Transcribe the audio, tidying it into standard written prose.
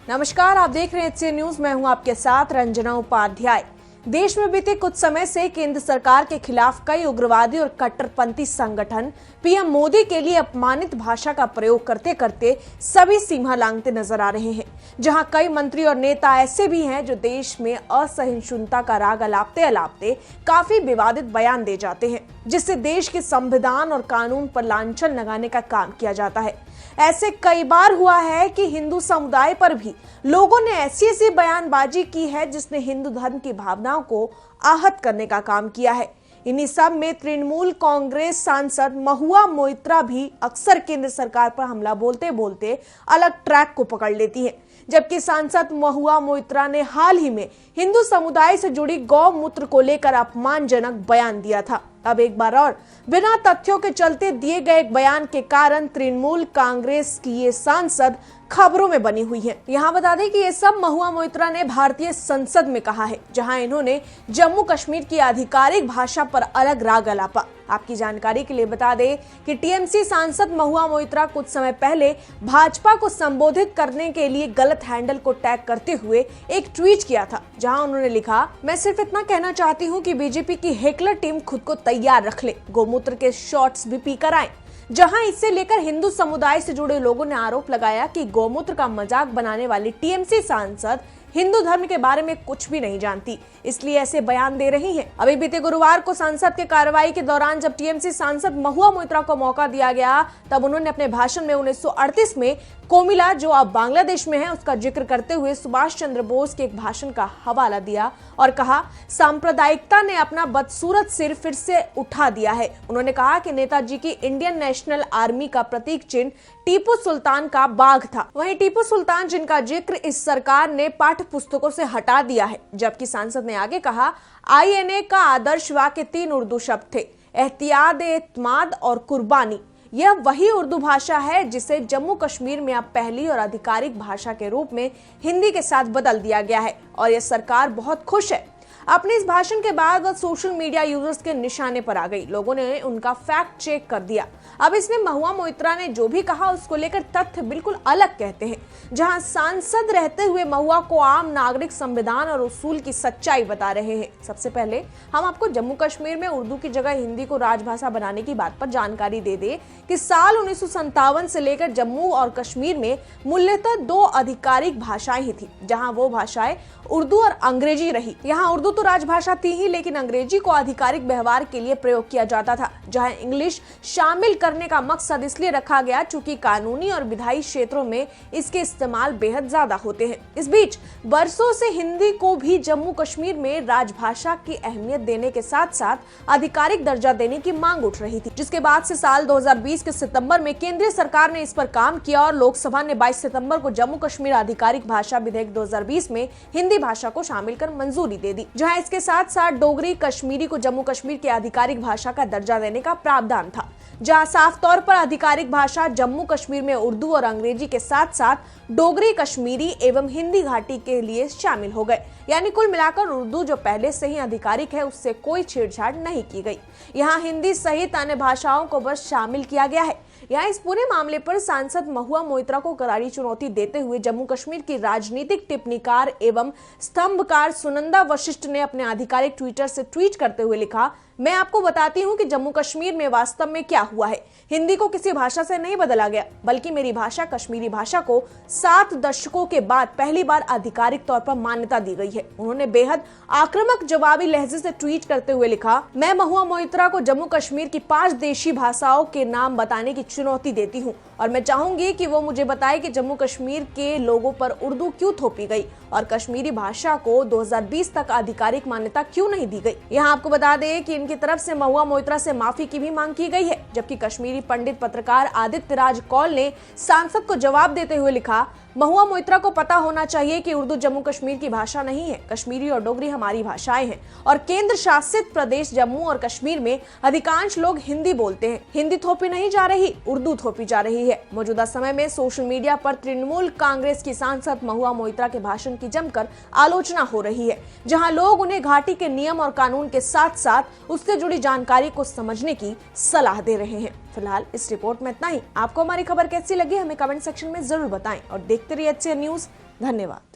नमस्कार, आप देख रहे हैं एचसी न्यूज। मैं हूं आपके साथ रंजना उपाध्याय। देश में बीते कुछ समय से केंद्र सरकार के खिलाफ कई उग्रवादी और कट्टरपंथी संगठन पीएम मोदी के लिए अपमानित भाषा का प्रयोग करते करते सभी सीमा लांघते नजर आ रहे हैं। जहां कई मंत्री और नेता ऐसे भी हैं जो देश में असहिष्णुता का राग अलापते अलापते काफी विवादित बयान दे जाते हैं, जिससे देश के संविधान और कानून पर लांछन लगाने का काम किया जाता है। ऐसे कई बार हुआ है कि हिंदू समुदाय पर भी लोगों ने ऐसी ऐसी बयानबाजी की है जिसने हिंदू धर्म की भावनाओं को आहत करने का काम किया है। इन्हीं सब में तृणमूल कांग्रेस सांसद महुआ मोइत्रा भी अक्सर केंद्र सरकार पर हमला बोलते बोलते अलग ट्रैक को पकड़ लेती है। जबकि सांसद महुआ मोइत्रा ने हाल ही में हिंदू समुदाय से जुड़ी गौमूत्र को लेकर अपमानजनक बयान दिया था। अब एक बार और बिना तथ्यों के चलते दिए गए एक बयान के कारण तृणमूल कांग्रेस की ये सांसद खबरों में बनी हुई है। यहाँ बता दें कि ये सब महुआ मोइत्रा ने भारतीय संसद में कहा है, जहां इन्होंने जम्मू कश्मीर की आधिकारिक भाषा पर अलग राग अलापा। आपकी जानकारी के लिए बता दें कि टीएमसी सांसद महुआ मोइत्रा कुछ समय पहले भाजपा को संबोधित करने के लिए गलत हैंडल को टैग करते हुए एक ट्वीट किया था, जहां उन्होंने लिखा, मैं सिर्फ इतना कहना चाहती हूं कि बीजेपी की हेकलर टीम खुद को तैयार रख ले, गोमूत्र के शॉट्स भी पीकर आए। जहां इससे लेकर हिंदू समुदाय से जुड़े लोगों ने आरोप लगाया कि गौमूत्र का मजाक बनाने वाली टीएमसी सांसद हिंदू धर्म के बारे में कुछ भी नहीं जानती, इसलिए ऐसे बयान दे रही हैं। अभी बीते गुरुवार को संसद के कार्रवाई के दौरान जब टीएमसी सांसद महुआ मोइत्रा को मौका दिया गया, तब उन्होंने अपने भाषण में 1938 में कोमिला, जो अब बांग्लादेश में है, उसका जिक्र करते हुए सुभाष चंद्र बोस के एक भाषण का हवाला दिया और कहा, सांप्रदायिकता ने अपना बदसूरत सिर फिर से उठा दिया है। उन्होंने कहा कि नेताजी की इंडियन नेशनल आर्मी का प्रतीक चिन्ह टीपू सुल्तान का बाघ था। वहीं टीपू सुल्तान, जिनका जिक्र इस सरकार ने पाठ्य पुस्तकों से हटा दिया है। जबकि सांसद ने आगे कहा, आईएनए का आदर्श वाक्य 3 उर्दू शब्द थे, एहतियात, एतमाद और कुर्बानी। यह वही उर्दू भाषा है जिसे जम्मू कश्मीर में अब पहली और आधिकारिक भाषा के रूप में हिंदी के साथ बदल दिया गया है और यह सरकार बहुत खुश है। अपने इस भाषण के बाद वह सोशल मीडिया यूजर्स के निशाने पर आ गई। लोगों ने उनका फैक्ट चेक कर दिया। अब इसमें महुआ मोइत्रा ने जो भी कहा उसको लेकर तथ्य बिल्कुल अलग कहते हैं। जहां सांसद रहते हुए महुआ को आम नागरिक संविधान और उसूल की सच्चाई बता रहे हैं। सबसे पहले हम आपको जम्मू कश्मीर में उर्दू की जगह हिंदी को राजभाषा बनाने की बात पर जानकारी दे दें कि साल 1957 से लेकर जम्मू और कश्मीर में मूलतः 2 आधिकारिक भाषाएं ही थी, जहां वो भाषाएं उर्दू और अंग्रेजी रही। यहाँ उर्दू तो राजभाषा थी ही, लेकिन अंग्रेजी को आधिकारिक व्यवहार के लिए प्रयोग किया जाता था। जहां इंग्लिश शामिल करने का मकसद इसलिए रखा गया चूंकि कानूनी और विधायी क्षेत्रों में इसके इस्तेमाल बेहद ज्यादा होते हैं। इस बीच बरसों से हिंदी को भी जम्मू कश्मीर में राजभाषा की अहमियत देने के साथ साथ आधिकारिक दर्जा देने की मांग उठ रही थी, जिसके बाद से साल 2020 के सितंबर में केंद्रीय सरकार ने इस पर काम किया और लोकसभा ने 22 सितंबर को जम्मू कश्मीर आधिकारिक भाषा विधेयक 2020 में हिंदी भाषा को शामिल कर मंजूरी दे दी, जहां इसके साथ साथ डोगरी कश्मीरी को जम्मू कश्मीर की आधिकारिक भाषा का दर्जा देने का प्रावधान था। जहां साफ तौर पर आधिकारिक भाषा जम्मू कश्मीर में उर्दू और अंग्रेजी के साथ साथ डोगरी, कश्मीरी एवं हिंदी घाटी के लिए शामिल हो गए। यानी कुल मिलाकर उर्दू जो पहले से ही आधिकारिक है उससे कोई छेड़छाड़ नहीं की गई। यहाँ हिंदी सहित अन्य भाषाओं को बस शामिल किया गया है। यहाँ इस पूरे मामले पर सांसद महुआ मोइत्रा को करारी चुनौती देते हुए जम्मू कश्मीर की राजनीतिक टिप्पणीकार एवं स्तंभकार सुनंदा वशिष्ठ ने अपने आधिकारिक ट्विटर से ट्वीट करते हुए लिखा, मैं आपको बताती हूँ कि जम्मू कश्मीर में वास्तव में क्या हुआ है। हिंदी को किसी भाषा से नहीं बदला गया, बल्कि मेरी भाषा कश्मीरी भाषा को 7 दशकों के बाद पहली बार आधिकारिक तौर पर मान्यता दी गई है। उन्होंने बेहद आक्रामक जवाबी लहजे से ट्वीट करते हुए लिखा, मैं महुआ मोइत्रा को जम्मू कश्मीर की 5 देशी भाषाओं के नाम बताने की चुनौती देती हूँ और मैं चाहूंगी कि वो मुझे बताए कि जम्मू कश्मीर के लोगों पर उर्दू क्यों थोपी गई और कश्मीरी भाषा को 2020 तक आधिकारिक मान्यता क्यों नहीं दी गई। यहाँ आपको बता दें कि इनकी तरफ से महुआ मोइत्रा से माफी की भी मांग की गई है। जबकि कश्मीरी पंडित पत्रकार आदित्य राज कौल ने सांसद को जवाब देते हुए लिखा, महुआ मोइत्रा को पता होना चाहिए कि उर्दू जम्मू कश्मीर की भाषा नहीं है। कश्मीरी और डोगरी हमारी भाषाएं हैं और केंद्र शासित प्रदेश जम्मू और कश्मीर में अधिकांश लोग हिंदी बोलते हैं। हिंदी थोपी नहीं जा रही, उर्दू थोपी जा रही है। मौजूदा समय में सोशल मीडिया पर तृणमूल कांग्रेस की सांसद महुआ मोइत्रा के भाषण की जमकर आलोचना हो रही है, जहां लोग उन्हें घाटी के नियम और कानून के साथ साथ उससे जुड़ी जानकारी को समझने की सलाह दे रहे हैं। फिलहाल इस रिपोर्ट में इतना ही। आपको हमारी खबर कैसी लगी हमें कमेंट सेक्शन में जरूर बताएं और देखते रहिए एचसी न्यूज। धन्यवाद।